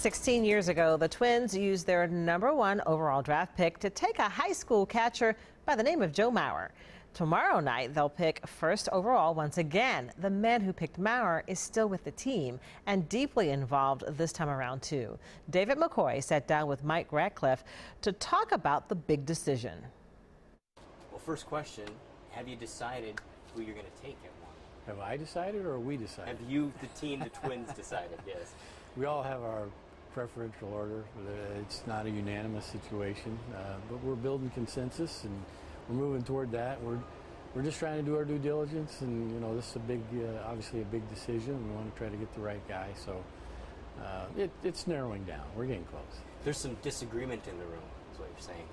16 years ago, the Twins used their #1 overall draft pick to take a high school catcher by the name of Joe Mauer. Tomorrow night, they'll pick first overall once again. The man who picked Mauer is still with the team and deeply involved this time around, too. David McCoy sat down with Mike Radcliff to talk about the big decision. Well, first question, have you decided who you're going to take at 1? Have I decided or we decided? Have you, the team, the Twins, decided, yes? We all have our preferential order. It's not a unanimous situation, but we're building consensus and we're moving toward that. We're just trying to do our due diligence, and this is a big, obviously a big decision. We want to try to get the right guy, so it's narrowing down. We're getting close. There's some disagreement in the room, is what you're saying.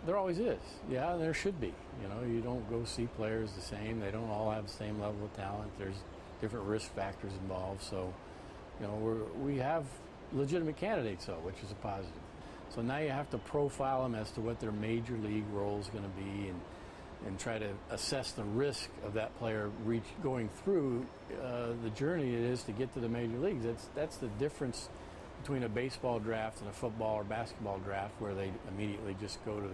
There always is. Yeah, there should be. You don't go see players the same. They don't all have the same level of talent. There's different risk factors involved. So, we have legitimate candidates, though, which is a positive. So now you have to profile them as to what their major league role is going to be, and try to assess the risk of that player going through the journey it is to get to the major leagues. That's the difference between a baseball draft and a football or basketball draft, where they immediately just go to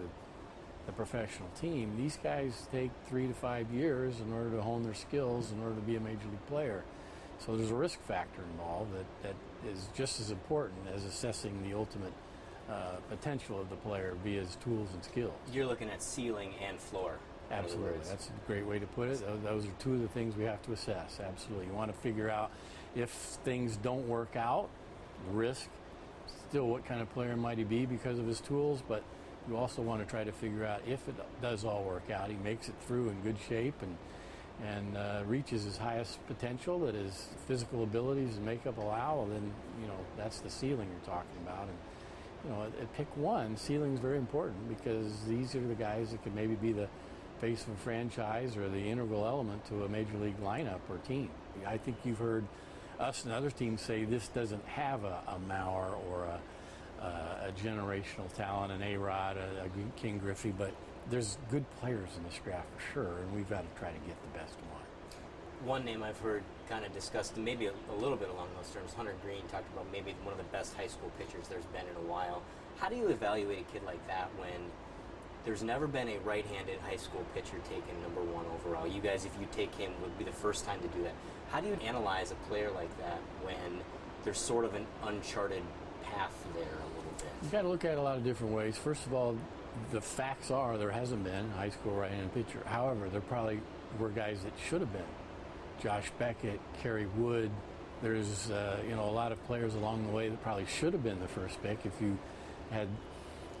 the professional team. These guys take 3 to 5 years in order to hone their skills, in order to be a major league player. So there's a risk factor involved that is just as important as assessing the ultimate potential of the player via his tools and skills. You're looking at ceiling and floor. Absolutely. That's a great way to put it. Those are two of the things we have to assess. Absolutely. You want to figure out if things don't work out, risk, still what kind of player might he be because of his tools, but you also want to try to figure out if it does all work out, he makes it through in good shape and reaches his highest potential that his physical abilities and makeup allow, then that's the ceiling you're talking about. And at pick 1, ceiling is very important, because these are the guys that could maybe be the face of a franchise or the integral element to a major league lineup or team. I think you've heard us and other teams say this doesn't have a Mauer or a generational talent, an A-Rod, a King Griffey, but there's good players in this draft for sure, and we've got to try to get the best one. One name I've heard kind of discussed, and maybe a little bit along those terms, Hunter Green talked about maybe one of the best high school pitchers there's been in a while. How do you evaluate a kid like that when there's never been a right-handed high school pitcher taken #1 overall? You guys, if you take him, would be the first time to do that. How do you analyze a player like that when there's sort of an uncharted path there a little bit? You've got to look at it a lot of different ways. First of all, the facts are there hasn't been a high school right-handed pitcher. However, there probably were guys that should have been. Josh Beckett, Kerry Wood. There's a lot of players along the way that probably should have been the first pick if you had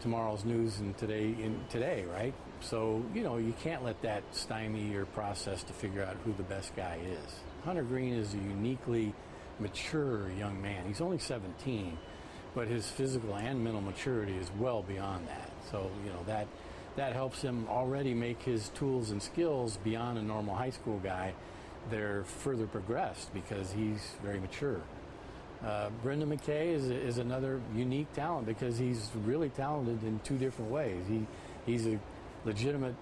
tomorrow's news and today, right? So you can't let that stymie your process to figure out who the best guy is. Hunter Green is a uniquely mature young man. He's only 17, but his physical and mental maturity is well beyond that. So that helps him already make his tools and skills beyond a normal high school guy. They're further progressed because he's very mature. Brendan McKay is another unique talent because he's really talented in 2 different ways. He's a legitimate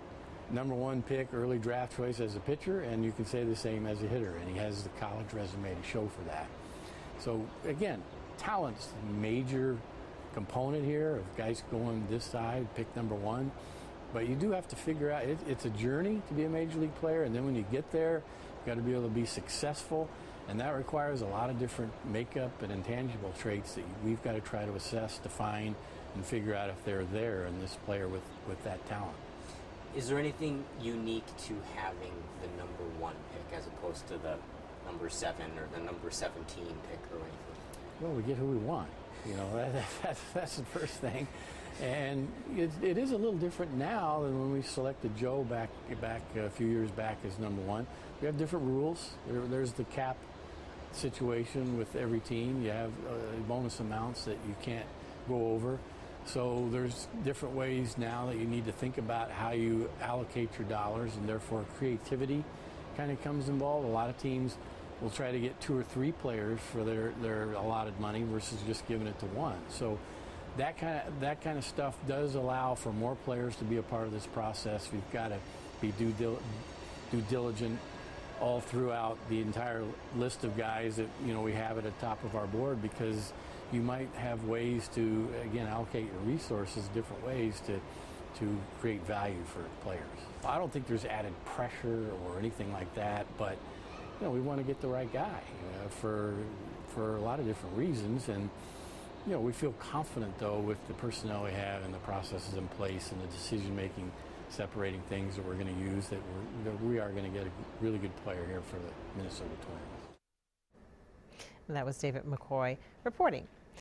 #1 pick, early draft choice as a pitcher, and you can say the same as a hitter, and he has the college resume to show for that. So again, talent's a major component here of guys going this side, pick #1. But you do have to figure out, it's a journey to be a major league player, and then when you get there, you've got to be able to be successful, and that requires a lot of different makeup and intangible traits that we've got to try to assess, define, and figure out if they're there in this player with that talent. Is there anything unique to having the #1 pick as opposed to the #7 or the #17 pick or anything? Well, we get who we want. That's the first thing. And it is a little different now than when we selected Joe back a few years back as #1. We have different rules. There's the cap situation with every team. You have bonus amounts that you can't go over. So there's different ways now that you need to think about how you allocate your dollars, and therefore creativity kind of comes involved. A lot of teams will try to get 2 or 3 players for their allotted money versus just giving it to one. So that kind of stuff does allow for more players to be a part of this process. We've got to be due diligent all throughout the entire list of guys that we have at the top of our board, because you might have ways to, again, allocate your resources different ways to create value for players. I don't think there's added pressure or anything like that, but we want to get the right guy for a lot of different reasons, and we feel confident though with the personnel we have and the processes in place and the decision making, separating things that we're going to use, that we are going to get a really good player here for the Minnesota Twins. And that was David McCoy reporting.